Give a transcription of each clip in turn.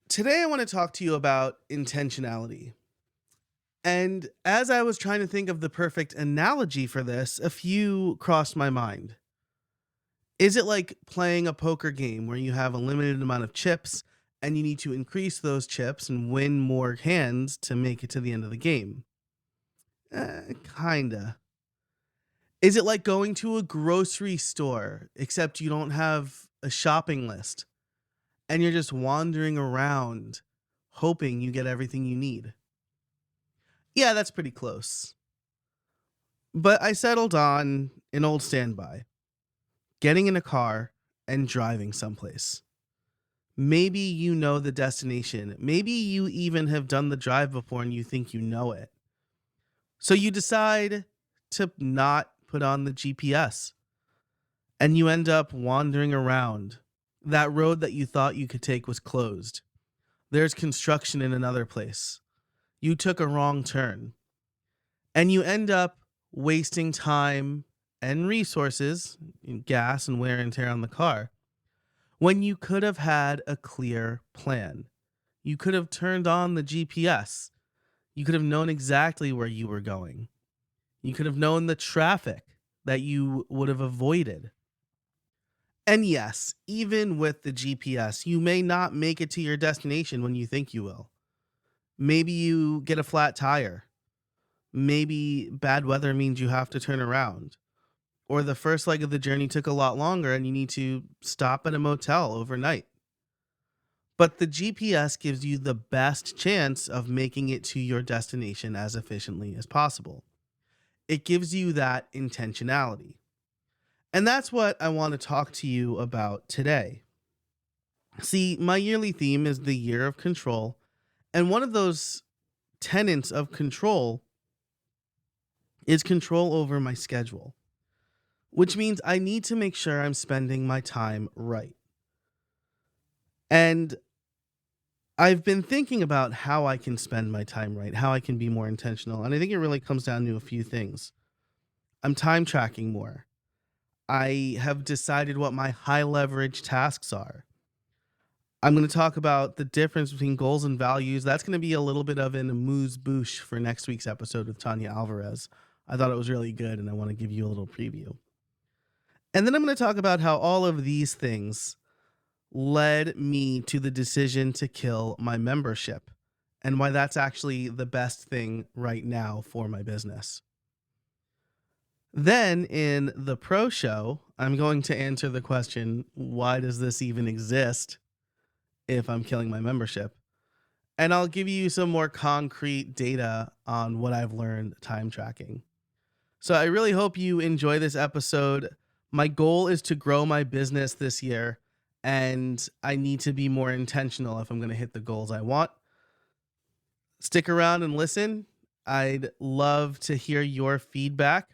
Today, I want to talk to you about intentionality. And as I was trying to think of the perfect analogy for this, a few crossed my mind. Is it like playing a poker game where you have a limited amount of chips and you need to increase those chips and win more hands to make it to the end of the game? Kinda. Is it like going to a grocery store, except you don't have a shopping list and you're just wandering around hoping you get everything you need? Yeah, that's pretty close. But I settled on an old standby, getting in a car and driving someplace. Maybe you know the destination. Maybe you even have done the drive before and you think you know it. So you decide to not put on the GPS and you end up wandering around. That road that you thought you could take was closed. There's construction in another place. You took a wrong turn and you end up wasting time and resources, gas and wear and tear on the car, when you could have had a clear plan. You could have turned on the GPS. You could have known exactly where you were going. You could have known the traffic that you would have avoided. And yes, even with the GPS, you may not make it to your destination when you think you will. Maybe you get a flat tire. Maybe bad weather means you have to turn around. Or the first leg of the journey took a lot longer and you need to stop at a motel overnight. But the GPS gives you the best chance of making it to your destination as efficiently as possible. It gives you that intentionality. And that's what I want to talk to you about today. See, my yearly theme is the year of control. And one of those tenets of control is control over my schedule, which means I need to make sure I'm spending my time right. And I've been thinking about how I can spend my time right, how I can be more intentional. And I think it really comes down to a few things. I'm time tracking more. I have decided what my high leverage tasks are. I'm going to talk about the difference between goals and values. That's going to be a little bit of an amuse bouche for next week's episode with Tanya Alvarez. I thought it was really good, and I want to give you a little preview. And then I'm going to talk about how all of these things led me to the decision to kill my membership and why that's actually the best thing right now for my business. Then in the pro show, I'm going to answer the question, why does this even exist if I'm killing my membership? And I'll give you some more concrete data on what I've learned time tracking. So I really hope you enjoy this episode. My goal is to grow my business this year, and I need to be more intentional if I'm going to hit the goals I want. Stick around and listen. I'd love to hear your feedback.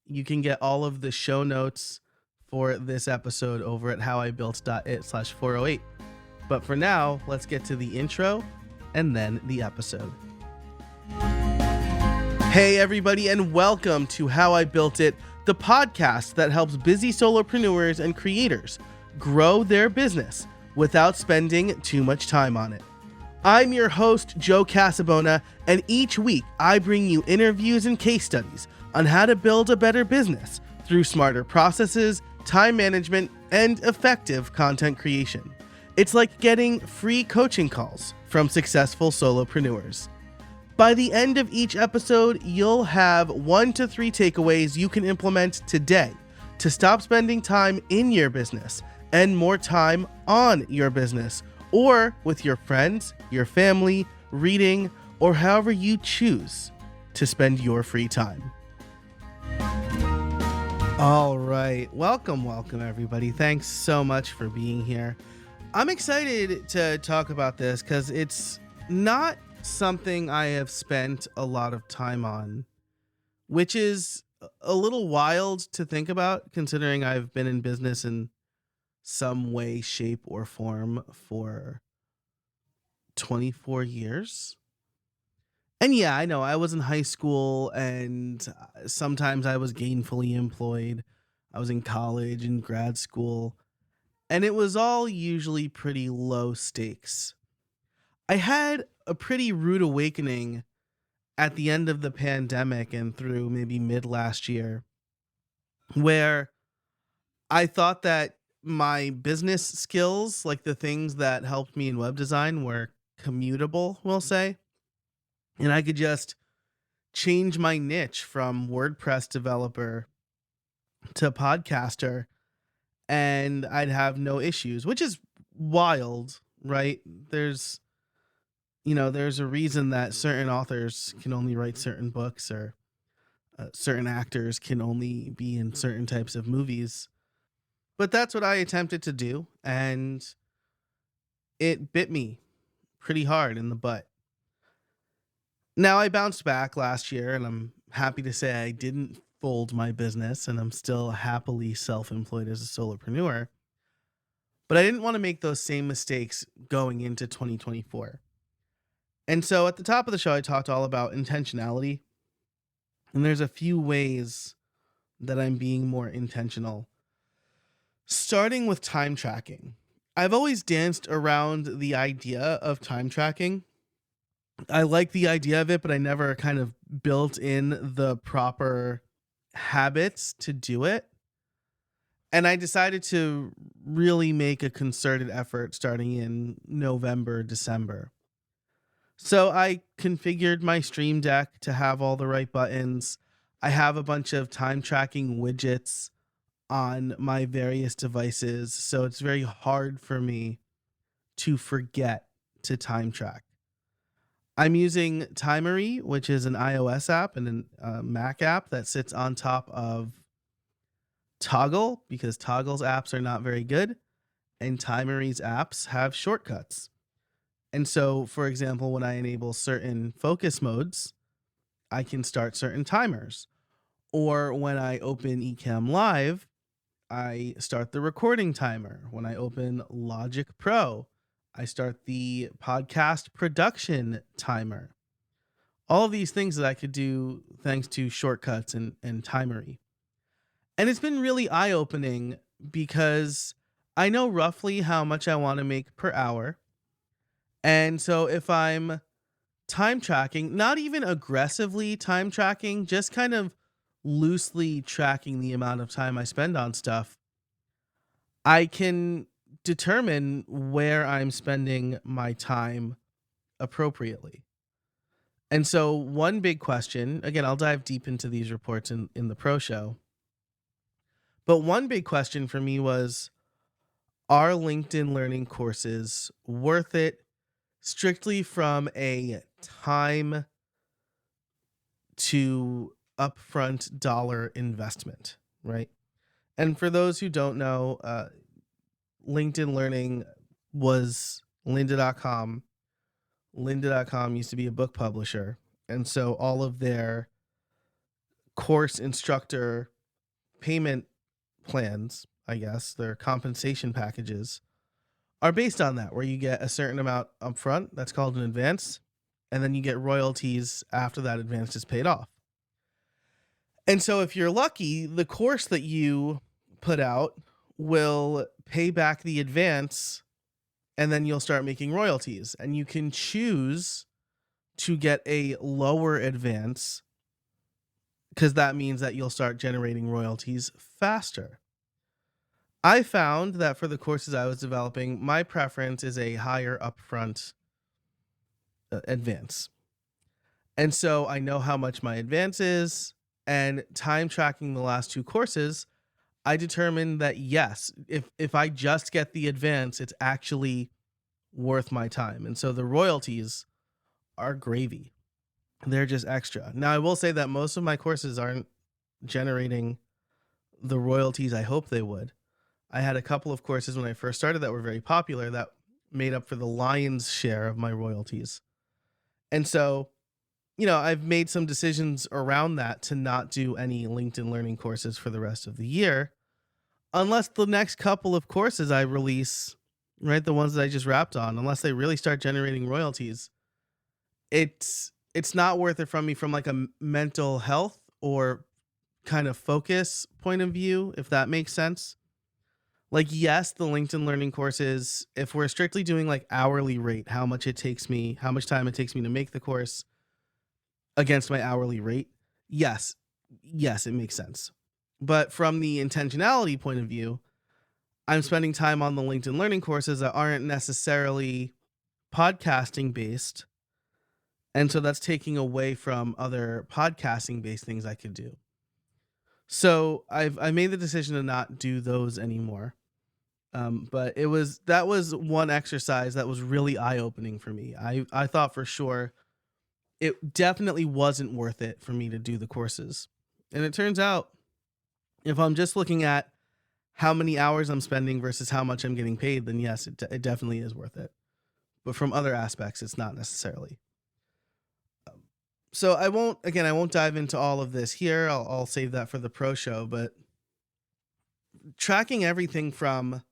You can get all of the show notes for this episode over at howibuilt.it/408. But for now, let's get to the intro and then the episode. Hey everybody, and welcome to How I Built It, the podcast that helps busy solopreneurs and creators grow their business without spending too much time on it. I'm your host, Joe Casabona, and each week I bring you interviews and case studies on how to build a better business through smarter processes, time management, and effective content creation. It's like getting free coaching calls from successful solopreneurs. By the end of each episode, you'll have 1 to 3 takeaways you can implement today to stop spending time in your business and more time on your business or with your friends, your family, reading, or however you choose to spend your free time. All right. Welcome everybody. Thanks so much for being here. I'm excited to talk about this because it's not something I have spent a lot of time on, which is a little wild to think about considering I've been in business in some way, shape, or form for 24 years. And yeah, I know I was in high school and sometimes I was gainfully employed. I was in college and grad school, and it was all usually pretty low stakes. I had a pretty rude awakening at the end of the pandemic and through maybe mid last year, where I thought that my business skills, like the things that helped me in web design, were commutable, we'll say. And I could just change my niche from WordPress developer to podcaster and I'd have no issues, which is wild, right? There's a reason that certain authors can only write certain books or certain actors can only be in certain types of movies. But that's what I attempted to do, and it bit me pretty hard in the butt. Now I bounced back last year, and I'm happy to say I didn't fold my business, and I'm still happily self employed as a solopreneur. But I didn't want to make those same mistakes going into 2024. And so at the top of the show, I talked all about intentionality, and there's a few ways that I'm being more intentional. Starting with time tracking. I've always danced around the idea of time tracking. I like the idea of it, but I never kind of built in the proper habits to do it. And I decided to really make a concerted effort starting in November, December. So I configured my Stream Deck to have all the right buttons. I have a bunch of time tracking widgets on my various devices, so it's very hard for me to forget to time track. I'm using Timery, which is an iOS app and a Mac app that sits on top of Toggle because Toggle's apps are not very good, and Timery's apps have shortcuts. And so, for example, when I enable certain focus modes, I can start certain timers. Or when I open Ecamm Live, I start the recording timer. When I open Logic Pro, I start the podcast production timer. All of these things that I could do thanks to shortcuts and Timery. And it's been really eye opening because I know roughly how much I want to make per hour. And so if I'm time tracking, not even aggressively time tracking, just kind of loosely tracking the amount of time I spend on stuff, I can determine where I'm spending my time appropriately. And so, one big question again, I'll dive deep into these reports in the pro show. But one big question for me was, are LinkedIn learning courses worth it strictly from a time to upfront dollar investment, right? And for those who don't know, LinkedIn Learning was lynda.com. Lynda.com used to be a book publisher. And so all of their course instructor payment plans, I guess, their compensation packages are based on that, where you get a certain amount upfront. That's called an advance. And then you get royalties after that advance is paid off. And so if you're lucky, the course that you put out will pay back the advance and then you'll start making royalties. And you can choose to get a lower advance because that means that you'll start generating royalties faster. I found that for the courses I was developing, my preference is a higher upfront advance. And so I know how much my advance is, and time tracking the last two courses, I determined that yes, if I just get the advance, it's actually worth my time. And so the royalties are gravy. They're just extra. Now I will say that most of my courses aren't generating the royalties I hope they would. I had a couple of courses when I first started that were very popular that made up for the lion's share of my royalties. And so, I've made some decisions around that to not do any LinkedIn learning courses for the rest of the year, unless the next couple of courses I release, right, the ones that I just wrapped on, unless they really start generating royalties, it's not worth it from me from like a mental health or kind of focus point of view, if that makes sense. Like, yes, the LinkedIn Learning courses, if we're strictly doing like hourly rate, how much it takes me, how much time it takes me to make the course against my hourly rate, yes, yes, it makes sense. But from the intentionality point of view, I'm spending time on the LinkedIn Learning courses that aren't necessarily podcasting based. And so that's taking away from other podcasting based things I could do. So I made the decision to not do those anymore. But that was one exercise that was really eye opening for me. I thought for sure it definitely wasn't worth it for me to do the courses, and it turns out if I'm just looking at how many hours I'm spending versus how much I'm getting paid, then yes, it definitely is worth it. But from other aspects, it's not necessarily. So I won't dive into all of this here. I'll save that for the pro show. But tracking everything from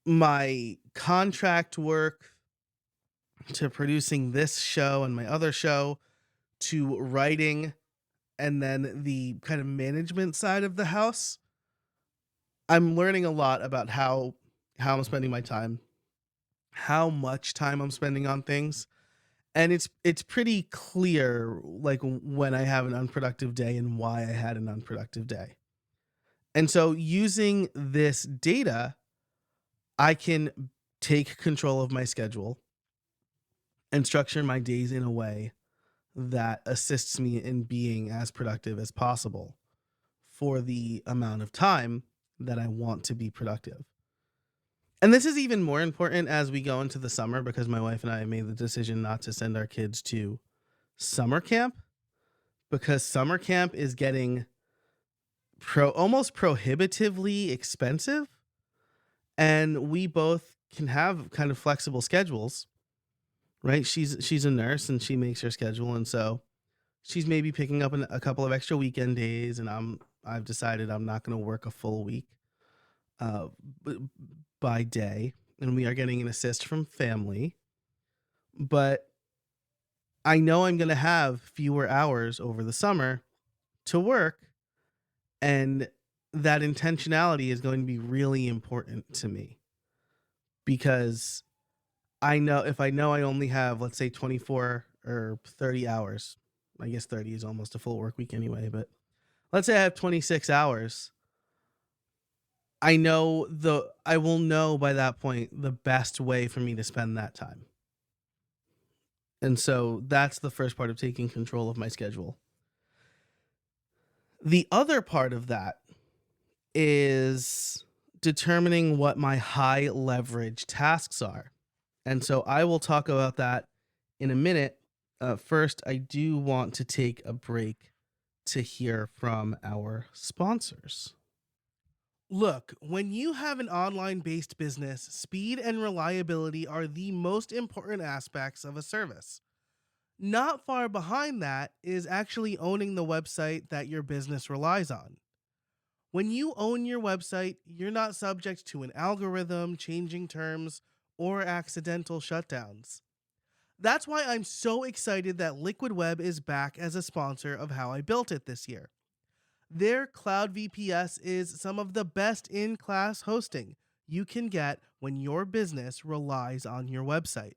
my contract work to producing this show and my other show to writing and then the kind of management side of the house, I'm learning a lot about how I'm spending my time, how much time I'm spending on things. And it's pretty clear like when I have an unproductive day and why I had an unproductive day. And so using this data, I can take control of my schedule and structure my days in a way that assists me in being as productive as possible for the amount of time that I want to be productive. And this is even more important as we go into the summer because my wife and I made the decision not to send our kids to summer camp because summer camp is getting almost prohibitively expensive, and we both can have kind of flexible schedules, right? She's a nurse and she makes her schedule, and so she's maybe picking up a couple of extra weekend days, and I've decided I'm not going to work a full week uh, by day, and we are getting an assist from family, but I know I'm going to have fewer hours over the summer to work, and that intentionality is going to be really important to me because I know I only have, let's say, 24 or 30 hours. I guess 30 is almost a full work week anyway, but let's say I have 26 hours. I will know by that point the best way for me to spend that time. And so that's the first part of taking control of my schedule. The other part of that is determining what my high leverage tasks are. And so I will talk about that in a minute. First, I do want to take a break to hear from our sponsors. Look, when you have an online based business, speed and reliability are the most important aspects of a service. Not far behind that is actually owning the website that your business relies on. When you own your website, you're not subject to an algorithm, changing terms, or accidental shutdowns. That's why I'm so excited that Liquid Web is back as a sponsor of How I Built It this year. Their Cloud VPS is some of the best in class hosting you can get when your business relies on your website.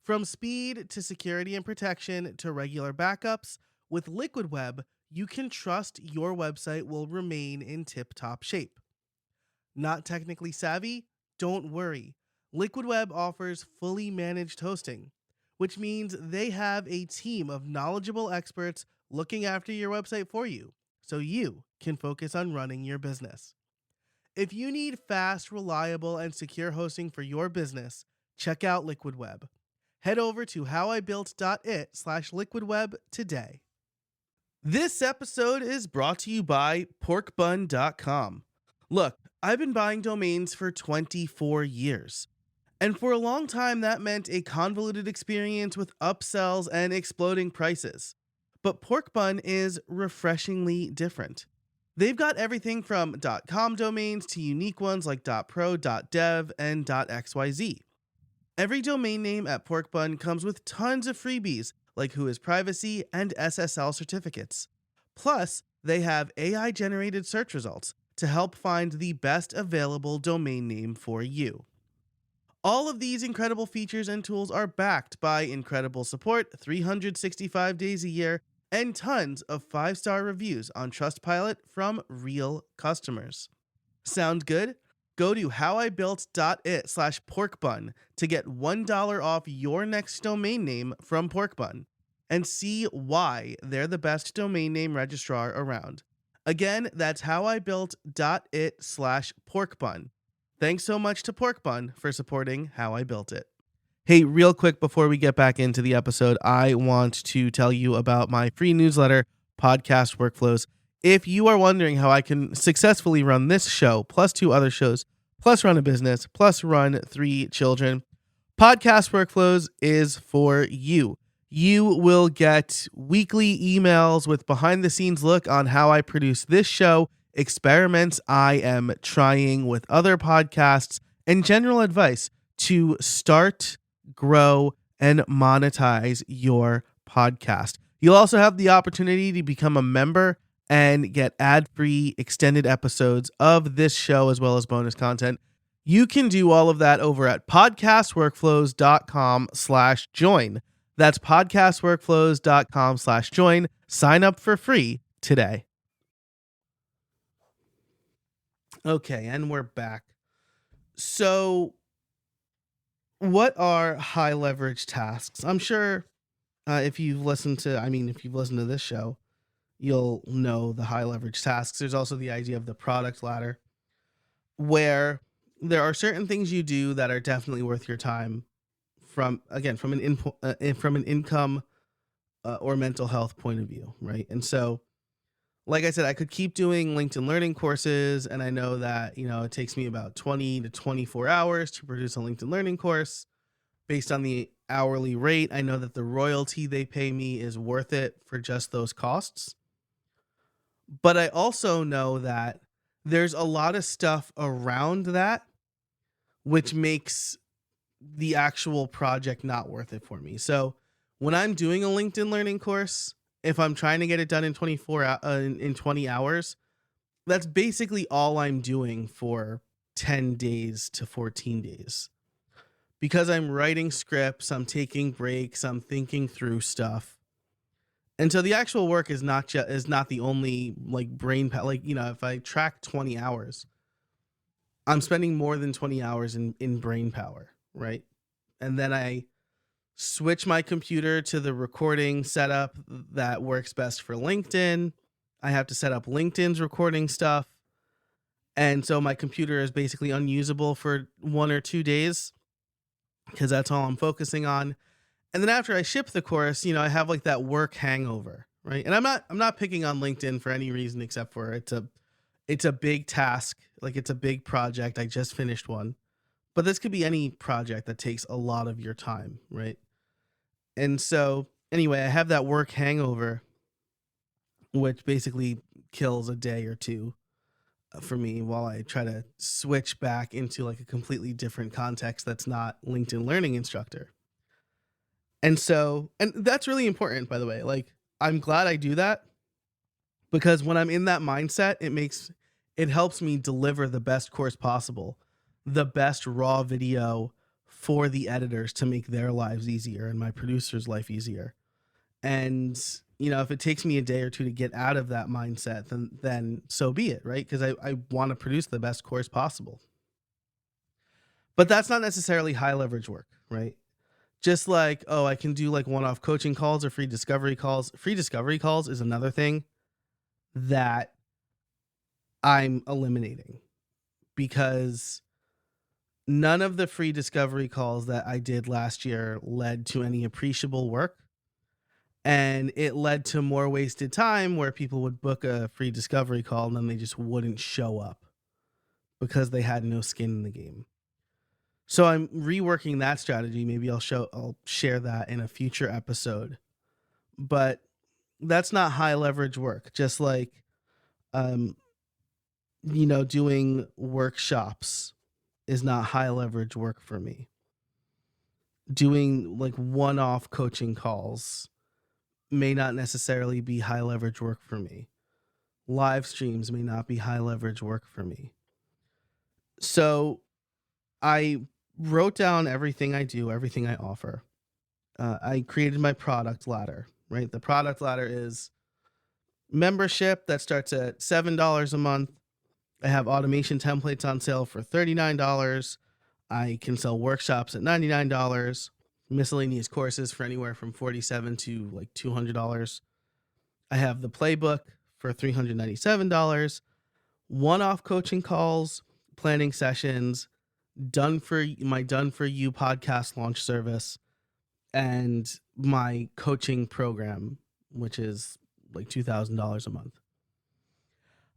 From speed to security and protection to regular backups, with Liquid Web, you can trust your website will remain in tip top shape. Not technically savvy? Don't worry. Liquid Web offers fully managed hosting, which means they have a team of knowledgeable experts looking after your website for you, so you can focus on running your business. If you need fast, reliable, and secure hosting for your business, check out Liquid Web. Head over to howibuilt.it/liquidweb today. This episode is brought to you by porkbun.com. Look, I've been buying domains for 24 years. And for a long time, that meant a convoluted experience with upsells and exploding prices. But Porkbun is refreshingly different. They've got everything from .com domains to unique ones like .pro, .dev, and .xyz. Every domain name at Porkbun comes with tons of freebies like Whois Privacy and SSL certificates. Plus, they have AI-generated search results to to help find the best available domain name for you. All of these incredible features and tools are backed by incredible support 365 days a year and tons of 5-star reviews on Trustpilot from real customers. Sound good? Go to howibuilt.it/porkbun to get $1 off your next domain name from Porkbun and see why they're the best domain name registrar around. Again, that's howibuilt.it/porkbun. Thanks so much to Porkbun for supporting How I Built It. Hey, real quick before we get back into the episode, I want to tell you about my free newsletter, Podcast Workflows. If you are wondering how I can successfully run this show, plus 2 other shows, plus run a business, plus run 3 children, Podcast Workflows is for you. You will get weekly emails with behind the scenes look on how I produce this show, experiments I am trying with other podcasts, and general advice to start, grow, and monetize your podcast. You'll also have the opportunity to become a member and get ad-free extended episodes of this show as well as bonus content. You can do all of that over at podcastworkflows.com/join. That's podcastworkflows.com/join. Sign up for free today. Okay, and we're back. So, what are high leverage tasks? I'm sure if you've listened to this show, you'll know the high leverage tasks. There's also the idea of the product ladder, where there are certain things you do that are definitely worth your time from an income or mental health point of view, right? And so, like I said, I could keep doing LinkedIn Learning courses, and I know that it takes me about 20 to 24 hours to produce a LinkedIn Learning course based on the hourly rate. I know that the royalty they pay me is worth it for just those costs. But I also know that there's a lot of stuff around that which makes the actual project not worth it for me. So when I'm doing a LinkedIn Learning course, if I'm trying to get it done in 20 hours, that's basically all I'm doing for 10 days to 14 days. Because I'm writing scripts, I'm taking breaks, I'm thinking through stuff. And so the actual work is not the only if I track 20 hours, I'm spending more than 20 hours in brain power, right? And then I switch my computer to the recording setup that works best for LinkedIn. I have to set up LinkedIn's recording stuff. And so my computer is basically unusable for 1 or 2 days because that's all I'm focusing on. And then after I ship the course, I have like that work hangover, right? And I'm not picking on LinkedIn for any reason except for it's a big task, like it's a big project. I just finished one. But this could be any project that takes a lot of your time, right? And so anyway, I have that work hangover, which basically kills a day or two for me while I try to switch back into like a completely different context that's not LinkedIn Learning instructor. And that's really important, by the way. Like, I'm glad I do that because when I'm in that mindset, it helps me deliver the best course possible, the best raw video for the editors to make their lives easier and my producer's life easier. And, if it takes me a day or two to get out of that mindset, then so be it, right? Because I want to produce the best course possible. But that's not necessarily high leverage work, right? Just like, I can do like one-off coaching calls or free discovery calls. Free discovery calls is another thing that I'm eliminating because none of the free discovery calls that I did last year led to any appreciable work. And it led to more wasted time where people would book a free discovery call and then they just wouldn't show up because they had no skin in the game. So I'm reworking that strategy. Maybe I'll share that in a future episode. But that's not high leverage work. Just like doing workshops is not high leverage work for me. Doing like one-off coaching calls may not necessarily be high leverage work for me. live streams may not be high leverage work for me. So I wrote down everything I do, everything I offer. I created my product ladder, right? The product ladder is membership that starts at $7 a month. I have automation templates on sale for $39. I can sell workshops at $99, miscellaneous courses for anywhere from $47 to like $200. I have the playbook for $397, one-off coaching calls, planning sessions, done for you podcast launch service, and my coaching program, which is like $2,000 a month.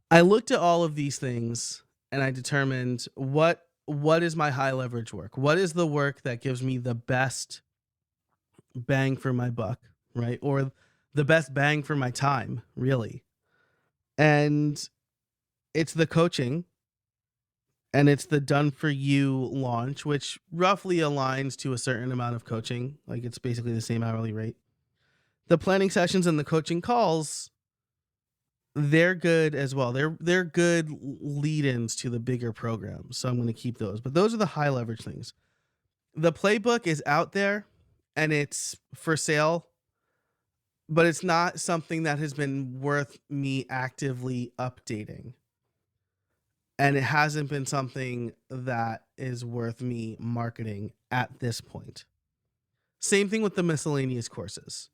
I looked at all of these things and I determined what is my high leverage work? What is the work that gives me the best bang for my buck, right? Or the best bang for my time, really. And it's the coaching and it's the done for you launch, which roughly aligns to a certain amount of coaching. Like it's basically the same hourly rate. The planning sessions and the coaching calls, they're good as well. They're good lead-ins to the bigger programs. So I'm going to keep those. But those are the high leverage things. The playbook is out there and it's for sale, but it's not something that has been worth me actively updating. And it hasn't been something that is worth me marketing at this point. Same thing with the miscellaneous courses.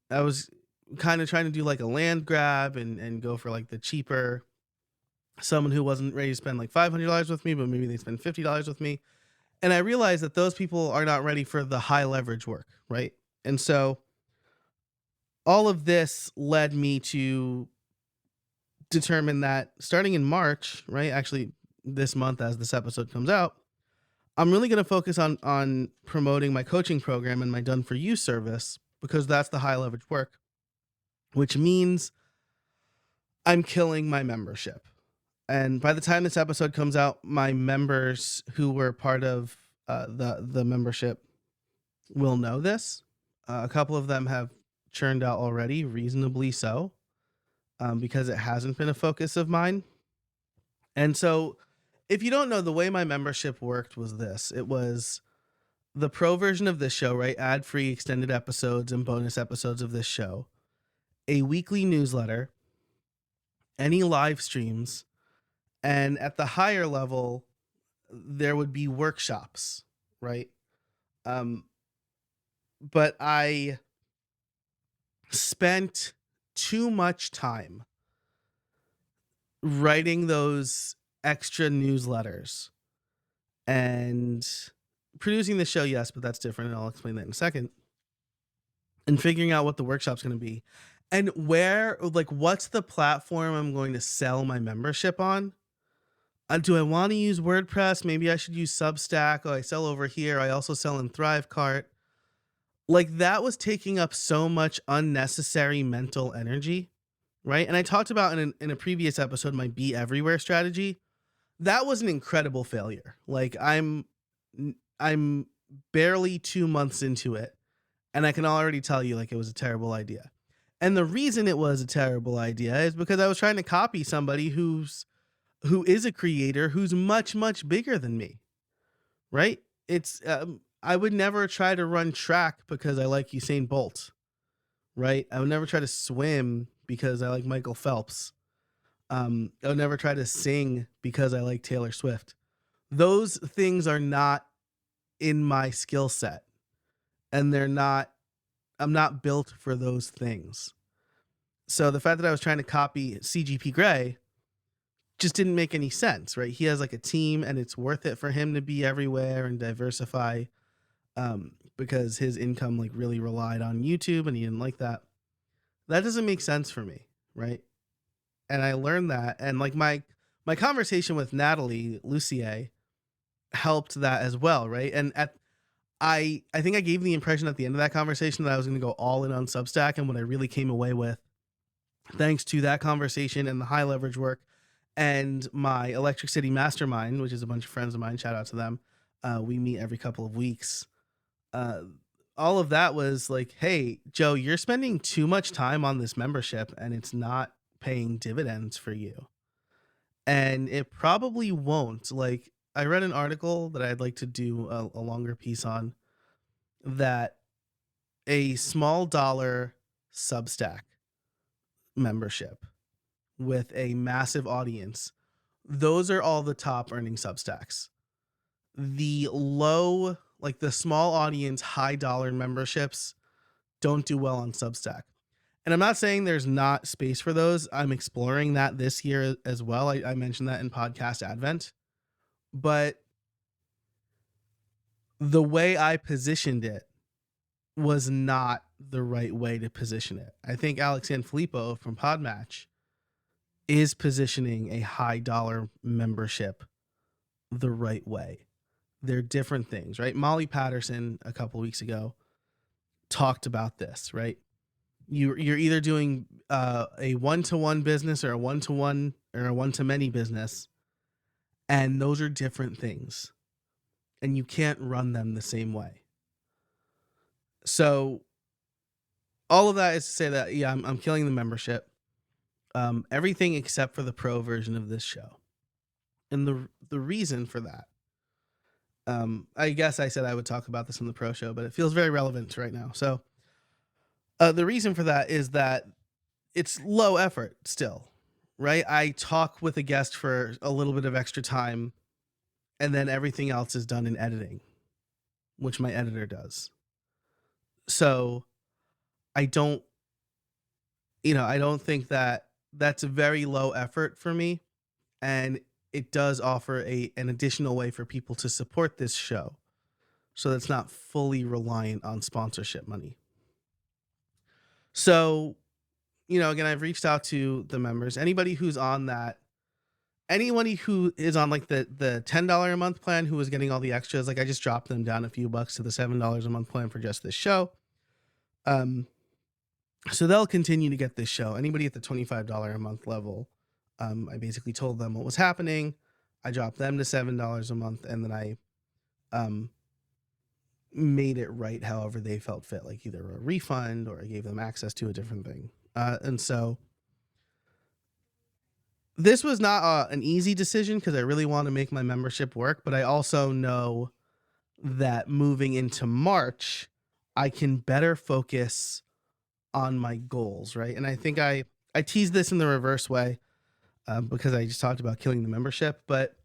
I was kind of trying to do like a land grab and go for like the cheaper, someone who wasn't ready to spend like $500 with me, but maybe they spend $50 with me. And I realized that those people are not ready for the high leverage work, right? And so all of this led me to determine that starting in March, right? Actually, this month as this episode comes out, I'm really going to focus on promoting my coaching program and my done for you service because that's the high leverage work, which means I'm killing my membership. And by the time this episode comes out, my members who were part of the membership will know this. A couple of them have churned out already, reasonably so, because it hasn't been a focus of mine. And so if you don't know, the way my membership worked was this. It was the pro version of this show, right? Ad-free extended episodes and bonus episodes of this show, a weekly newsletter, any live streams, and at the higher level, there would be workshops, right? But I spent too much time writing those extra newsletters and producing the show, yes, but that's different, and I'll explain that in a second. And figuring out what the workshop's going to be. And where, like, what's the platform I'm going to sell my membership on? Do I want to use WordPress? Maybe I should use Substack. Oh, I sell over here. I also sell in Thrivecart. Like, that was taking up so much unnecessary mental energy, right? And I talked about in a previous episode my be everywhere strategy. That was an incredible failure. Like, I'm barely 2 months into it, and I can already tell you, like, it was a terrible idea. And the reason it was a terrible idea is because I was trying to copy somebody who is a creator who's much, much bigger than me, right? It's I would never try to run track because I like Usain Bolt, right? I would never try to swim because I like Michael Phelps. I would never try to sing because I like Taylor Swift. Those things are not in my skill set, and I'm not built for those things. So the fact that I was trying to copy CGP Grey just didn't make any sense, right? He has like a team and it's worth it for him to be everywhere and diversify, because his income like really relied on YouTube and he didn't like that. That doesn't make sense for me, right? And I learned that, and like my conversation with Natalie Lucier helped that as well, right? And I think I gave the impression at the end of that conversation that I was going to go all in on Substack, and what I really came away with, thanks to that conversation and the high leverage work and my Electric City Mastermind, which is a bunch of friends of mine, shout out to them. We meet every couple of weeks. All of that was like, hey, Joe, you're spending too much time on this membership and it's not paying dividends for you. And it probably won't. Like, I read an article that I'd like to do a longer piece on, that a small dollar Substack membership with a massive audience, those are all the top earning Substacks. The low, like the small audience, high dollar memberships don't do well on Substack. And I'm not saying there's not space for those. I'm exploring that this year as well. I mentioned that in Podcast Advent. But the way I positioned it was not the right way to position it. I think Alex Sanfilippo from Podmatch is positioning a high dollar membership the right way. They're different things, right? Molly Patterson a couple weeks ago talked about this, right? You're either doing a one-to-one business or a one-to-one or a one-to-many business, and those are different things, and you can't run them the same way. So all of that is to say that, yeah, I'm killing the membership. Everything except for the pro version of this show. And the reason for that, I guess I said I would talk about this on the pro show, but it feels very relevant right now. So the reason for that is that it's low effort still, right? I talk with a guest for a little bit of extra time, and then everything else is done in editing, which my editor does. So I don't, I don't think that that's a very low effort for me. And it does offer an additional way for people to support this show, so that's not fully reliant on sponsorship money. So, again, I've reached out to the members. Anybody who's on that, anybody who is on like the $10 a month plan who is getting all the extras, like I just dropped them down a few bucks to the $7 a month plan for just this show. So they'll continue to get this show. Anybody at the $25 a month level, I basically told them what was happening. I dropped them to $7 a month, and then I made it right however they felt fit, like either a refund or I gave them access to a different thing. And so this was not an easy decision because I really want to make my membership work, but I also know that moving into March, I can better focus on my goals, right? And I think I teased this in the reverse way because I just talked about killing the membership, but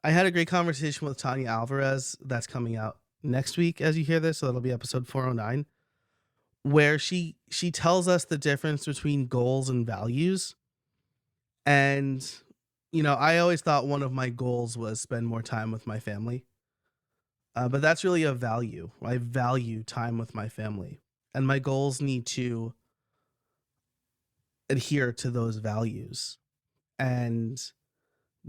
I had a great conversation with Tanya Alvarez that's coming out next week as you hear this, so that'll be episode 409, where she tells us the difference between goals and values. And I always thought one of my goals was spend more time with my family, but that's really a value. I value time with my family, and my goals need to adhere to those values. And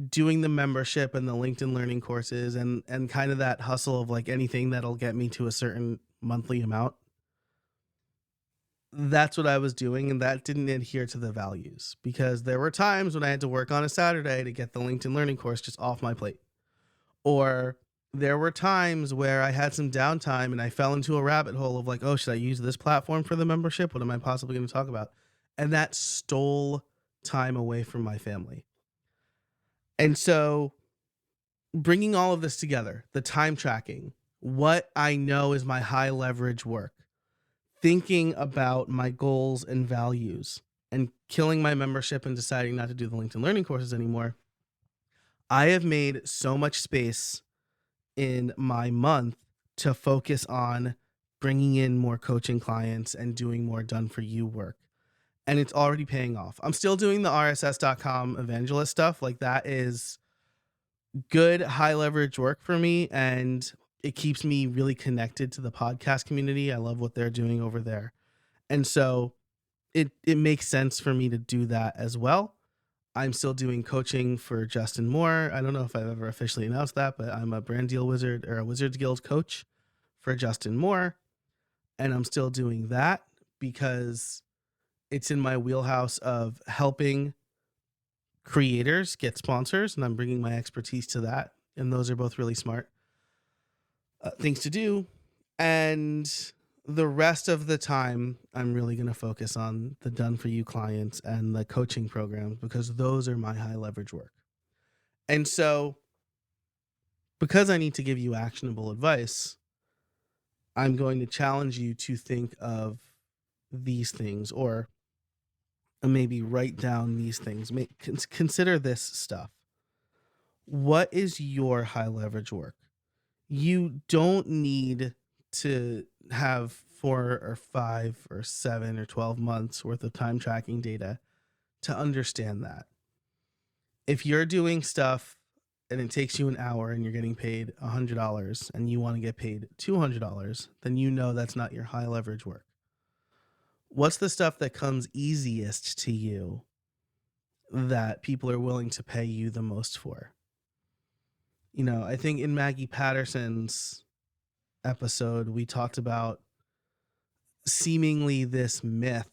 doing the membership and the LinkedIn learning courses and kind of that hustle of like anything that'll get me to a certain monthly amount, that's what I was doing, and that didn't adhere to the values, because there were times when I had to work on a Saturday to get the LinkedIn learning course just off my plate. Or there were times where I had some downtime and I fell into a rabbit hole of like, oh, should I use this platform for the membership? What am I possibly going to talk about? And that stole time away from my family. And so bringing all of this together, the time tracking, what I know is my high leverage work, thinking about my goals and values, and killing my membership and deciding not to do the LinkedIn learning courses anymore, I have made so much space in my month to focus on bringing in more coaching clients and doing more done for you work. And it's already paying off. I'm still doing the RSS.com evangelist stuff. Like, that is good high leverage work for me, and it keeps me really connected to the podcast community. I love what they're doing over there. And so it makes sense for me to do that as well. I'm still doing coaching for Justin Moore. I don't know if I've ever officially announced that, but I'm a brand deal wizard or a Wizards Guild coach for Justin Moore. And I'm still doing that because it's in my wheelhouse of helping creators get sponsors, and I'm bringing my expertise to that. And those are both really smart things to do. And the rest of the time, I'm really going to focus on the done for you clients and the coaching programs because those are my high leverage work. And so, because I need to give you actionable advice, I'm going to challenge you to think of these things or maybe write down these things. Consider this stuff. What is your high leverage work? You don't need to have 4 or 5 or 7 or 12 months worth of time tracking data to understand that. If you're doing stuff and it takes you an hour and you're getting paid $100 and you want to get paid $200, then you know that's not your high leverage work. What's the stuff that comes easiest to you that people are willing to pay you the most for? You know, I think in Maggie Patterson's episode, we talked about seemingly this myth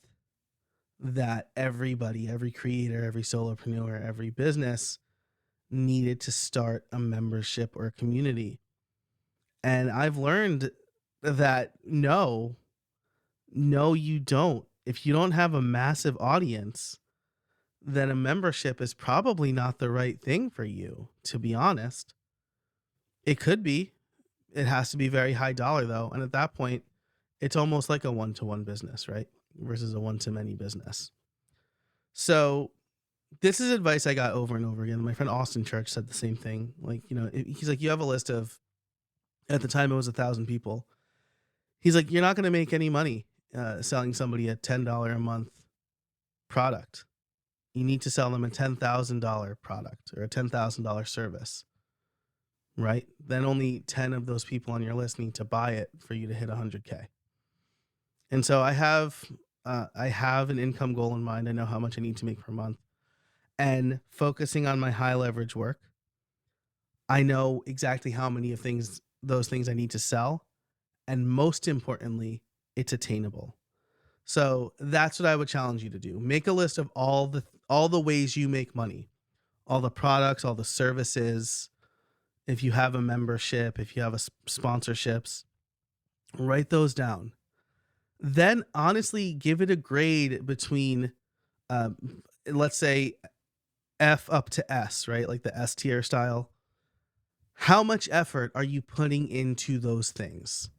that everybody, every creator, every solopreneur, every business needed to start a membership or a community. And I've learned that no, you don't. If you don't have a massive audience, then a membership is probably not the right thing for you, to be honest. It could be. It has to be very high dollar though. And at that point, it's almost like a one-to-one business, right? Versus a one-to-many business. So this is advice I got over and over again. My friend Austin Church said the same thing. Like, you know, he's like, you have a list of, at the time it was 1,000 people. He's like, you're not going to make any money selling somebody a $10 a month product. You need to sell them a $10,000 product or a $10,000 service, right? Then only 10 of those people on your list need to buy it for you to hit 100K. And so I have an income goal in mind. I know how much I need to make per month. And focusing on my high leverage work, I know exactly how many of those things I need to sell. And most importantly, it's attainable. So that's what I would challenge you to do. Make a list of all the ways you make money, all the products, all the services. If you have a membership, if you have sponsorships, write those down. Then honestly, give it a grade between, let's say F up to S, right? Like the S tier style. How much effort are you putting into those things?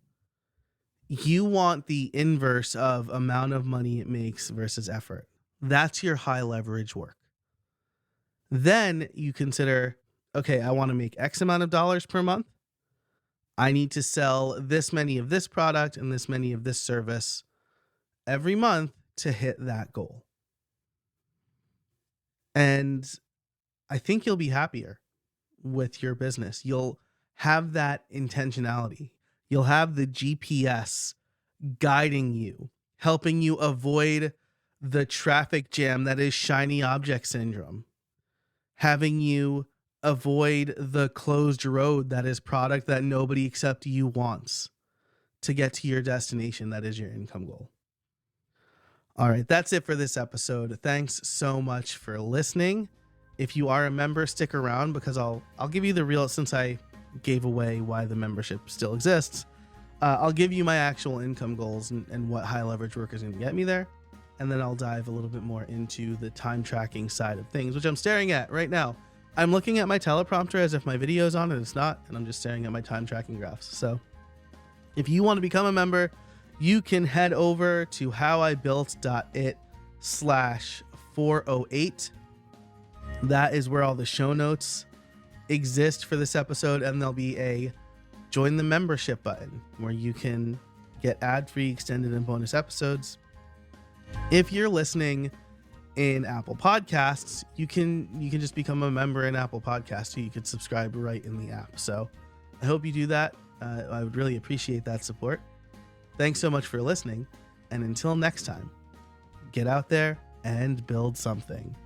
You want the inverse of amount of money it makes versus effort. That's your high leverage work. Then you consider, okay, I want to make X amount of dollars per month. I need to sell this many of this product and this many of this service every month to hit that goal. And I think you'll be happier with your business. You'll have that intentionality. You'll have the GPS guiding you, helping you avoid the traffic jam that is shiny object syndrome, having you avoid the closed road that is product that nobody except you wants to get to your destination that is your income goal. All right, that's it for this episode. Thanks so much for listening. If you are a member, stick around because I'll give you the real, since I gave away why the membership still exists. I'll give you my actual income goals and what high leverage work is going to get me there. And then I'll dive a little bit more into the time tracking side of things, which I'm staring at right now. I'm looking at my teleprompter as if my video is on and it's not, and I'm just staring at my time tracking graphs. So if you want to become a member, you can head over to howibuilt.it/408. That is where all the show notes exist for this episode, and there'll be a join the membership button where you can get ad-free, extended, and bonus episodes. If you're listening in Apple Podcasts, you can just become a member in Apple Podcasts, so you could subscribe right in the app. So I hope you do that. I would really appreciate that support. Thanks so much for listening, and until next time, get out there and build something.